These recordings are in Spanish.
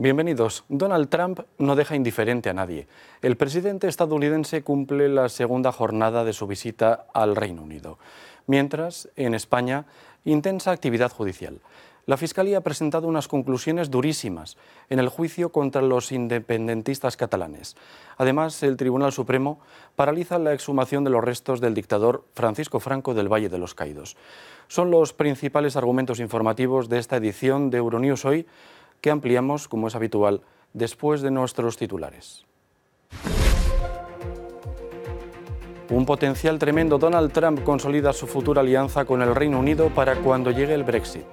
Bienvenidos. Donald Trump no deja indiferente a nadie. El presidente estadounidense cumple la segunda jornada de su visita al Reino Unido. Mientras, en España, intensa actividad judicial. La Fiscalía ha presentado unas conclusiones durísimas en el juicio contra los independentistas catalanes. Además, el Tribunal Supremo paraliza la exhumación de los restos del dictador Francisco Franco del Valle de los Caídos. Son los principales argumentos informativos de esta edición de Euronews Hoy, que ampliamos, como es habitual, después de nuestros titulares. Un potencial tremendo. Donald Trump consolida su futura alianza con el Reino Unido para cuando llegue el Brexit.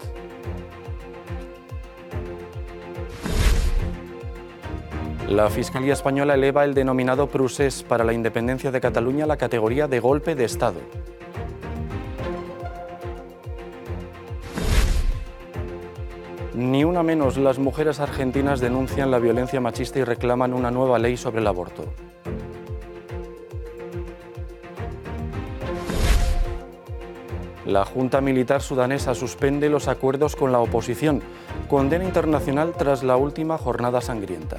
La Fiscalía Española eleva el denominado procés para la independencia de Cataluña a la categoría de golpe de Estado. Ni una menos, las mujeres argentinas denuncian la violencia machista y reclaman una nueva ley sobre el aborto. La Junta Militar Sudanesa suspende los acuerdos con la oposición. Condena internacional tras la última jornada sangrienta.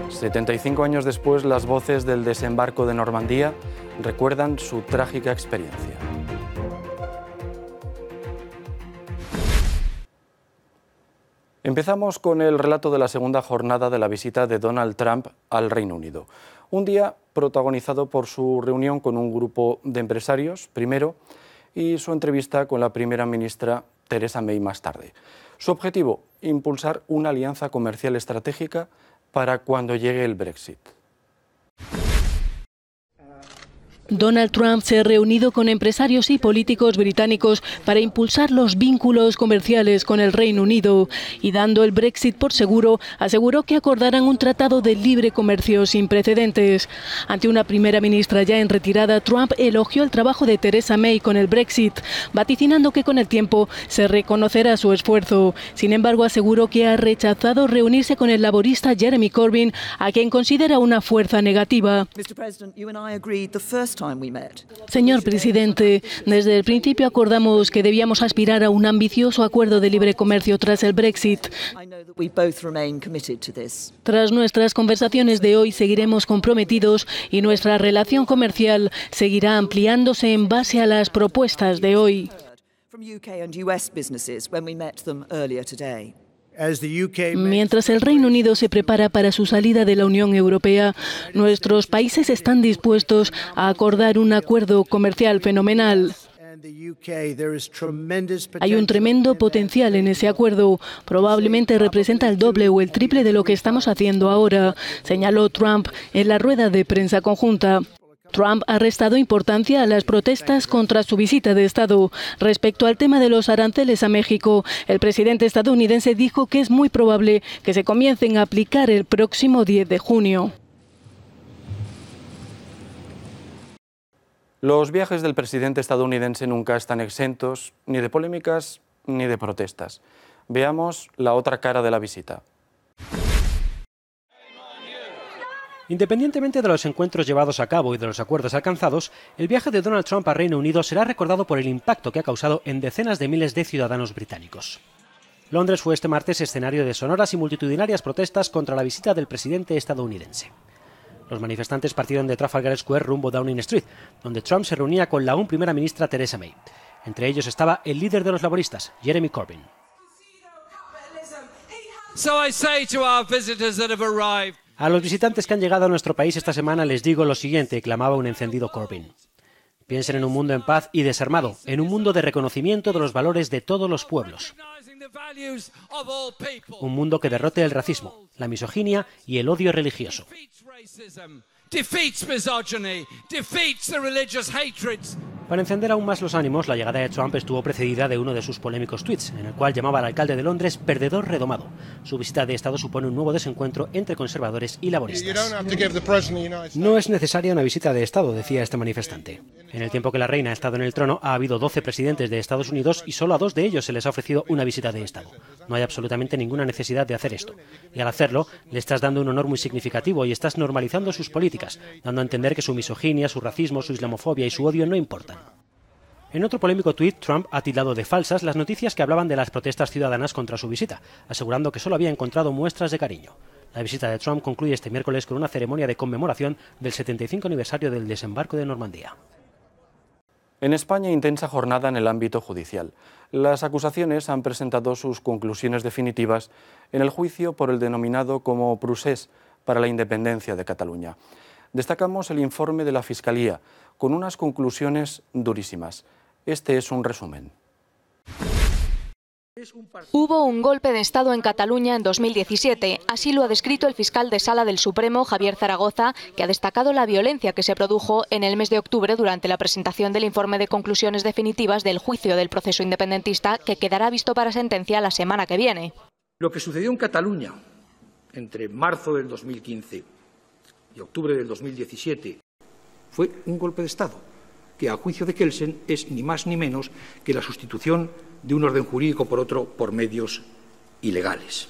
75 años después, las voces del desembarco de Normandía recuerdan su trágica experiencia. Empezamos con el relato de la segunda jornada de la visita de Donald Trump al Reino Unido. Un día protagonizado por su reunión con un grupo de empresarios, primero, y su entrevista con la primera ministra Theresa May más tarde. Su objetivo, impulsar una alianza comercial estratégica para cuando llegue el Brexit. Donald Trump se ha reunido con empresarios y políticos británicos para impulsar los vínculos comerciales con el Reino Unido y, dando el Brexit por seguro, aseguró que acordarán un tratado de libre comercio sin precedentes. Ante una primera ministra ya en retirada, Trump elogió el trabajo de Theresa May con el Brexit, vaticinando que con el tiempo se reconocerá su esfuerzo. Sin embargo, aseguró que ha rechazado reunirse con el laborista Jeremy Corbyn, a quien considera una fuerza negativa. Señor presidente, desde el principio acordamos que debíamos aspirar a un ambicioso acuerdo de libre comercio tras el Brexit. Tras nuestras conversaciones de hoy seguiremos comprometidos y nuestra relación comercial seguirá ampliándose en base a las propuestas de hoy. Mientras el Reino Unido se prepara para su salida de la Unión Europea, nuestros países están dispuestos a acordar un acuerdo comercial fenomenal. Hay un tremendo potencial en ese acuerdo. Probablemente representa el doble o el triple de lo que estamos haciendo ahora, señaló Trump en la rueda de prensa conjunta. Trump ha restado importancia a las protestas contra su visita de Estado. Respecto al tema de los aranceles a México, el presidente estadounidense dijo que es muy probable que se comiencen a aplicar el próximo 10 de junio. Los viajes del presidente estadounidense nunca están exentos ni de polémicas ni de protestas. Veamos la otra cara de la visita. Independientemente de los encuentros llevados a cabo y de los acuerdos alcanzados, el viaje de Donald Trump al Reino Unido será recordado por el impacto que ha causado en decenas de miles de ciudadanos británicos. Londres fue este martes escenario de sonoras y multitudinarias protestas contra la visita del presidente estadounidense. Los manifestantes partieron de Trafalgar Square rumbo Downing Street, donde Trump se reunía con la aún primera ministra Theresa May. Entre ellos estaba el líder de los laboristas, Jeremy Corbyn. A los visitantes que han llegado a nuestro país esta semana les digo lo siguiente, clamaba un encendido Corbyn. Piensen en un mundo en paz y desarmado, en un mundo de reconocimiento de los valores de todos los pueblos. Un mundo que derrote el racismo, la misoginia y el odio religioso. Para encender aún más los ánimos, la llegada de Trump estuvo precedida de uno de sus polémicos tweets, en el cual llamaba al alcalde de Londres perdedor redomado. Su visita de Estado supone un nuevo desencuentro entre conservadores y laboristas. No es necesaria una visita de Estado, decía este manifestante. En el tiempo que la reina ha estado en el trono, ha habido 12 presidentes de Estados Unidos y solo a 2 de ellos se les ha ofrecido una visita de Estado. No hay absolutamente ninguna necesidad de hacer esto. Y al hacerlo, le estás dando un honor muy significativo y estás normalizando sus políticas, dando a entender que su misoginia, su racismo, su islamofobia y su odio no importan. En otro polémico tuit, Trump ha tildado de falsas las noticias que hablaban de las protestas ciudadanas contra su visita, asegurando que solo había encontrado muestras de cariño. La visita de Trump concluye este miércoles con una ceremonia de conmemoración del 75 aniversario del desembarco de Normandía. En España, intensa jornada en el ámbito judicial. Las acusaciones han presentado sus conclusiones definitivas en el juicio por el denominado como procés para la independencia de Cataluña. Destacamos el informe de la Fiscalía, con unas conclusiones durísimas. Este es un resumen. Hubo un golpe de Estado en Cataluña en 2017. Así lo ha descrito el fiscal de Sala del Supremo, Javier Zaragoza, que ha destacado la violencia que se produjo en el mes de octubre durante la presentación del informe de conclusiones definitivas del juicio del proceso independentista, que quedará visto para sentencia la semana que viene. Lo que sucedió en Cataluña entre marzo del 2015 y octubre del 2017 fue un golpe de Estado, que a juicio de Kelsen es ni más ni menos que la sustitución de un orden jurídico por otro por medios ilegales.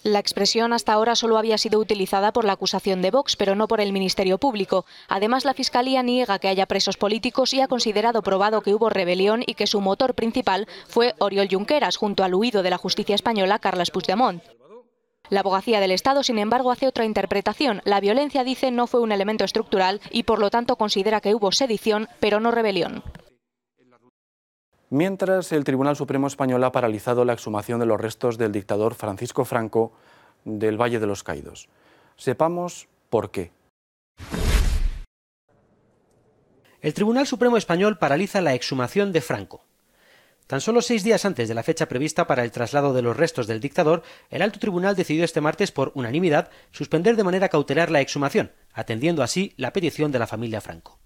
La expresión hasta ahora solo había sido utilizada por la acusación de Vox, pero no por el Ministerio Público. Además, la Fiscalía niega que haya presos políticos y ha considerado probado que hubo rebelión y que su motor principal fue Oriol Junqueras, junto al huido de la justicia española Carles Puigdemont. La Abogacía del Estado, sin embargo, hace otra interpretación. La violencia, dice, no fue un elemento estructural y, por lo tanto, considera que hubo sedición, pero no rebelión. Mientras, el Tribunal Supremo Español ha paralizado la exhumación de los restos del dictador Francisco Franco del Valle de los Caídos. Sepamos por qué. El Tribunal Supremo Español paraliza la exhumación de Franco. Tan solo 6 días antes de la fecha prevista para el traslado de los restos del dictador, el Alto Tribunal decidió este martes, por unanimidad, suspender de manera cautelar la exhumación, atendiendo así la petición de la familia Franco.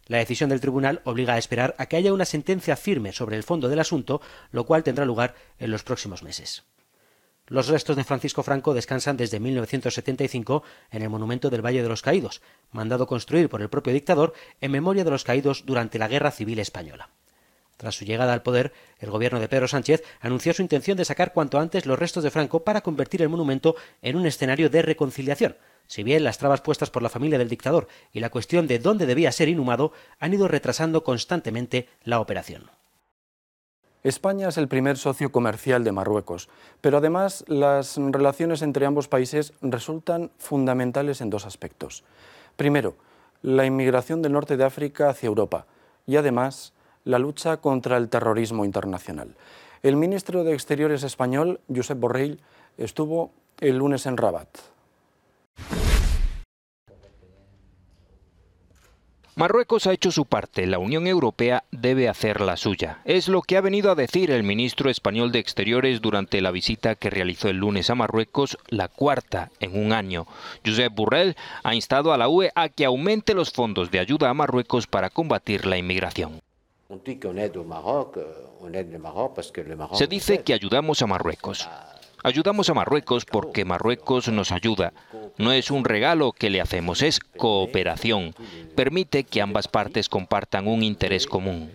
La decisión del tribunal obliga a esperar a que haya una sentencia firme sobre el fondo del asunto, lo cual tendrá lugar en los próximos meses. Los restos de Francisco Franco descansan desde 1975 en el monumento del Valle de los Caídos, mandado construir por el propio dictador en memoria de los caídos durante la Guerra Civil Española. Tras su llegada al poder, el gobierno de Pedro Sánchez anunció su intención de sacar cuanto antes los restos de Franco para convertir el monumento en un escenario de reconciliación, si bien las trabas puestas por la familia del dictador y la cuestión de dónde debía ser inhumado han ido retrasando constantemente la operación. España es el primer socio comercial de Marruecos, pero además las relaciones entre ambos países resultan fundamentales en dos aspectos. Primero, la inmigración del norte de África hacia Europa y además la lucha contra el terrorismo internacional. El ministro de Exteriores español, Josep Borrell, estuvo el lunes en Rabat. Marruecos ha hecho su parte, la Unión Europea debe hacer la suya. Es lo que ha venido a decir el ministro español de Exteriores durante la visita que realizó el lunes a Marruecos, la cuarta en un año. Josep Borrell ha instado a la UE a que aumente los fondos de ayuda a Marruecos para combatir la inmigración. Se dice que ayudamos a Marruecos. Ayudamos a Marruecos porque Marruecos nos ayuda. No es un regalo que le hacemos, es cooperación. Permite que ambas partes compartan un interés común.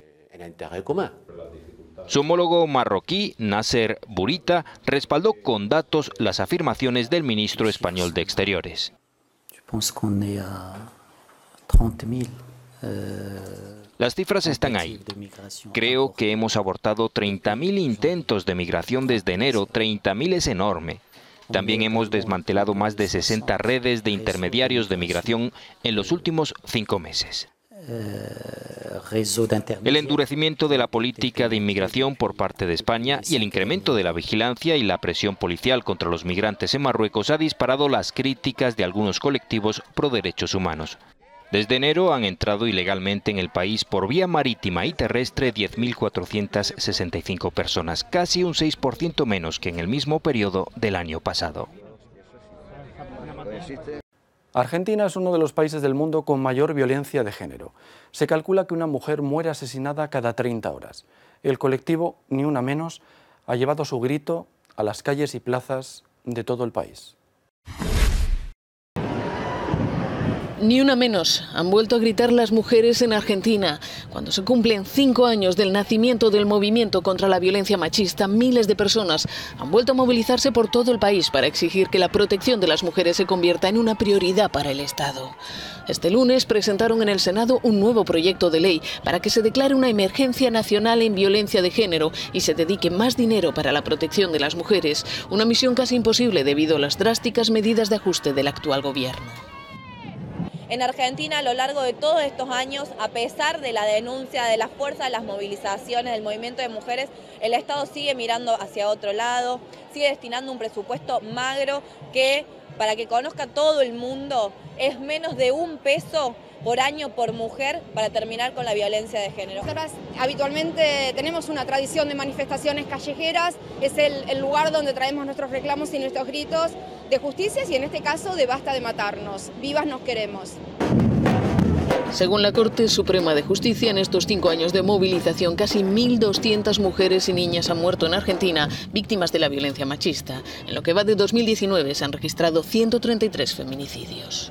Su homólogo marroquí, Nasser Bourita, respaldó con datos las afirmaciones del ministro español de Exteriores. Las cifras están ahí. Creo que hemos abortado 30.000 intentos de migración desde enero. 30.000 es enorme. También hemos desmantelado más de 60 redes de intermediarios de migración en los últimos 5 meses. El endurecimiento de la política de inmigración por parte de España y el incremento de la vigilancia y la presión policial contra los migrantes en Marruecos ha disparado las críticas de algunos colectivos pro derechos humanos. Desde enero han entrado ilegalmente en el país por vía marítima y terrestre 10.465 personas, casi un 6% menos que en el mismo periodo del año pasado. Argentina es uno de los países del mundo con mayor violencia de género. Se calcula que una mujer muere asesinada cada 30 horas. El colectivo Ni Una Menos ha llevado su grito a las calles y plazas de todo el país. Ni una menos, han vuelto a gritar las mujeres en Argentina. Cuando se cumplen 5 años del nacimiento del movimiento contra la violencia machista, miles de personas han vuelto a movilizarse por todo el país para exigir que la protección de las mujeres se convierta en una prioridad para el Estado. Este lunes presentaron en el Senado un nuevo proyecto de ley para que se declare una emergencia nacional en violencia de género y se dedique más dinero para la protección de las mujeres, una misión casi imposible debido a las drásticas medidas de ajuste del actual gobierno. En Argentina, a lo largo de todos estos años, a pesar de la denuncia, de la fuerza de las movilizaciones, del movimiento de mujeres, el Estado sigue mirando hacia otro lado, sigue destinando un presupuesto magro que, para que conozca todo el mundo, es menos de $1 por año por mujer para terminar con la violencia de género. Nosotras habitualmente tenemos una tradición de manifestaciones callejeras, es el lugar donde traemos nuestros reclamos y nuestros gritos de justicia y en este caso de basta de matarnos, vivas nos queremos. Según la Corte Suprema de Justicia, en estos 5 años de movilización, casi 1.200 mujeres y niñas han muerto en Argentina víctimas de la violencia machista. En lo que va de 2019 se han registrado 133 feminicidios.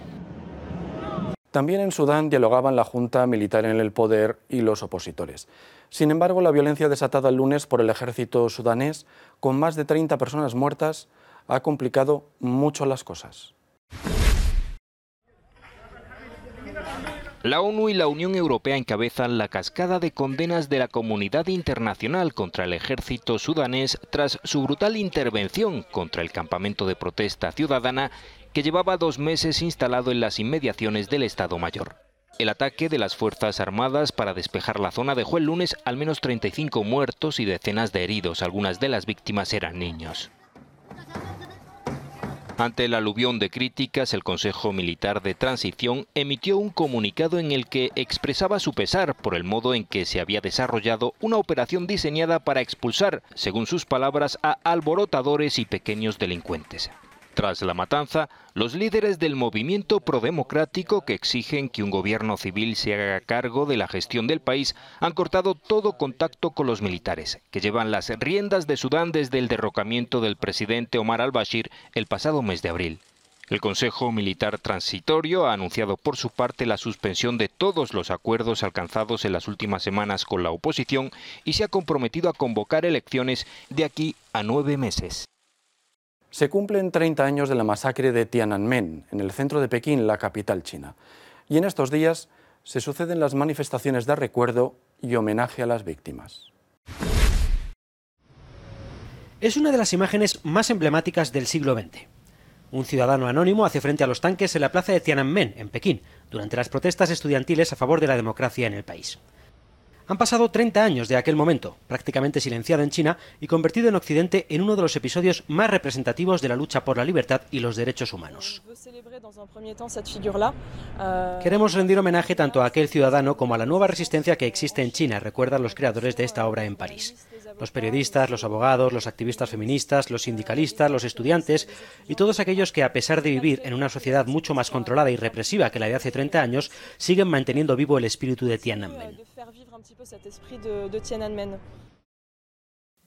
También en Sudán dialogaban la junta militar en el poder y los opositores. Sin embargo, la violencia desatada el lunes por el ejército sudanés, con más de 30 personas muertas, ha complicado mucho las cosas. La ONU y la Unión Europea encabezan la cascada de condenas de la comunidad internacional contra el ejército sudanés tras su brutal intervención contra el campamento de protesta ciudadana que llevaba 2 meses instalado en las inmediaciones del Estado Mayor. El ataque de las Fuerzas Armadas para despejar la zona dejó el lunes al menos 35 muertos y decenas de heridos. Algunas de las víctimas eran niños. Ante el aluvión de críticas, el Consejo Militar de Transición emitió un comunicado en el que expresaba su pesar por el modo en que se había desarrollado una operación diseñada para expulsar, según sus palabras, a alborotadores y pequeños delincuentes. Tras la matanza, los líderes del movimiento prodemocrático que exigen que un gobierno civil se haga cargo de la gestión del país han cortado todo contacto con los militares, que llevan las riendas de Sudán desde el derrocamiento del presidente Omar al-Bashir el pasado mes de abril. El Consejo Militar Transitorio ha anunciado por su parte la suspensión de todos los acuerdos alcanzados en las últimas semanas con la oposición y se ha comprometido a convocar elecciones de aquí a 9 meses. Se cumplen 30 años de la masacre de Tiananmen, en el centro de Pekín, la capital china. Y en estos días se suceden las manifestaciones de recuerdo y homenaje a las víctimas. Es una de las imágenes más emblemáticas del siglo XX. Un ciudadano anónimo hace frente a los tanques en la plaza de Tiananmen, en Pekín, durante las protestas estudiantiles a favor de la democracia en el país. Han pasado 30 años de aquel momento, prácticamente silenciado en China y convertido en Occidente en uno de los episodios más representativos de la lucha por la libertad y los derechos humanos. Queremos rendir homenaje tanto a aquel ciudadano como a la nueva resistencia que existe en China, recuerdan los creadores de esta obra en París. Los periodistas, los abogados, los activistas feministas, los sindicalistas, los estudiantes y todos aquellos que, a pesar de vivir en una sociedad mucho más controlada y represiva que la de hace 30 años, siguen manteniendo vivo el espíritu de Tiananmen.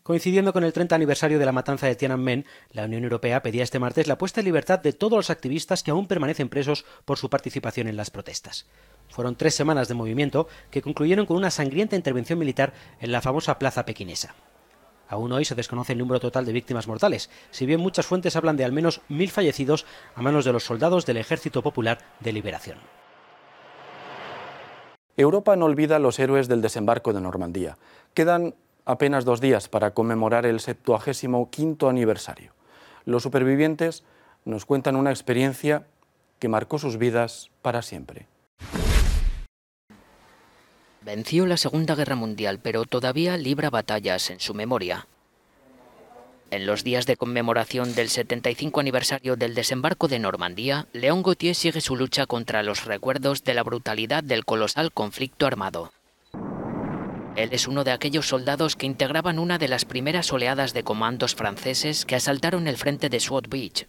Coincidiendo con el 30 aniversario de la matanza de Tiananmen, la Unión Europea pedía este martes la puesta en libertad de todos los activistas que aún permanecen presos por su participación en las protestas. Fueron 3 semanas de movimiento que concluyeron con una sangrienta intervención militar en la famosa plaza pequinesa. Aún hoy se desconoce el número total de víctimas mortales, si bien muchas fuentes hablan de al menos 1.000 fallecidos a manos de los soldados del Ejército Popular de Liberación. Europa no olvida a los héroes del desembarco de Normandía. Quedan apenas 2 días para conmemorar el 75º aniversario. Los supervivientes nos cuentan una experiencia que marcó sus vidas para siempre. Venció la Segunda Guerra Mundial, pero todavía libra batallas en su memoria. En los días de conmemoración del 75 aniversario del desembarco de Normandía, Léon Gauthier sigue su lucha contra los recuerdos de la brutalidad del colosal conflicto armado. Él es uno de aquellos soldados que integraban una de las primeras oleadas de comandos franceses que asaltaron el frente de Sword Beach,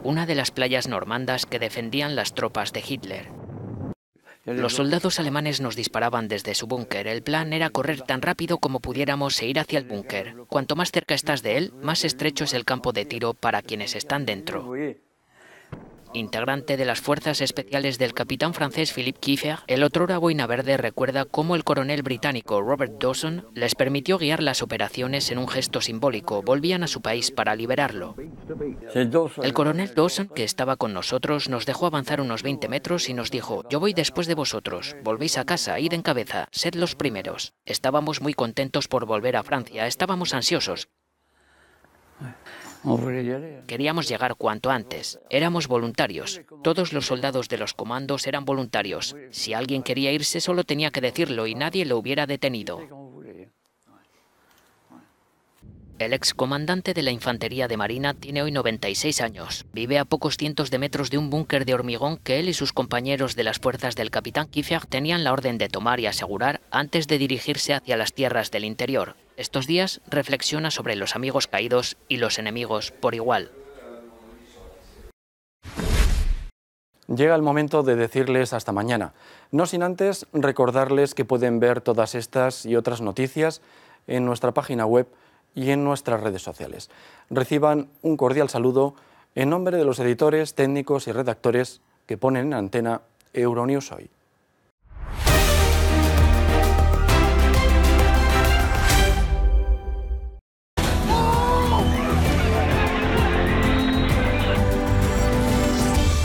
una de las playas normandas que defendían las tropas de Hitler. Los soldados alemanes nos disparaban desde su búnker. El plan era correr tan rápido como pudiéramos e ir hacia el búnker. Cuanto más cerca estás de él, más estrecho es el campo de tiro para quienes están dentro. integrante de las fuerzas especiales del capitán francés Philippe Kieffer, el otrora boina verde recuerda cómo el coronel británico Robert Dawson les permitió guiar las operaciones en un gesto simbólico. Volvían a su país para liberarlo. El coronel Dawson, que estaba con nosotros, nos dejó avanzar unos 20 metros y nos dijo: yo voy después de vosotros, volvéis a casa, id en cabeza, sed los primeros. Estábamos muy contentos por volver a Francia, estábamos ansiosos. Queríamos llegar cuanto antes. Éramos voluntarios. Todos los soldados de los comandos eran voluntarios. Si alguien quería irse, solo tenía que decirlo y nadie lo hubiera detenido. El excomandante de la Infantería de Marina tiene hoy 96 años. Vive a pocos cientos de metros de un búnker de hormigón que él y sus compañeros de las fuerzas del capitán Kieffer tenían la orden de tomar y asegurar antes de dirigirse hacia las tierras del interior. Estos días reflexiona sobre los amigos caídos y los enemigos por igual. Llega el momento de decirles hasta mañana, no sin antes recordarles que pueden ver todas estas y otras noticias en nuestra página web y en nuestras redes sociales. Reciban un cordial saludo en nombre de los editores, técnicos y redactores que ponen en antena Euronews Hoy.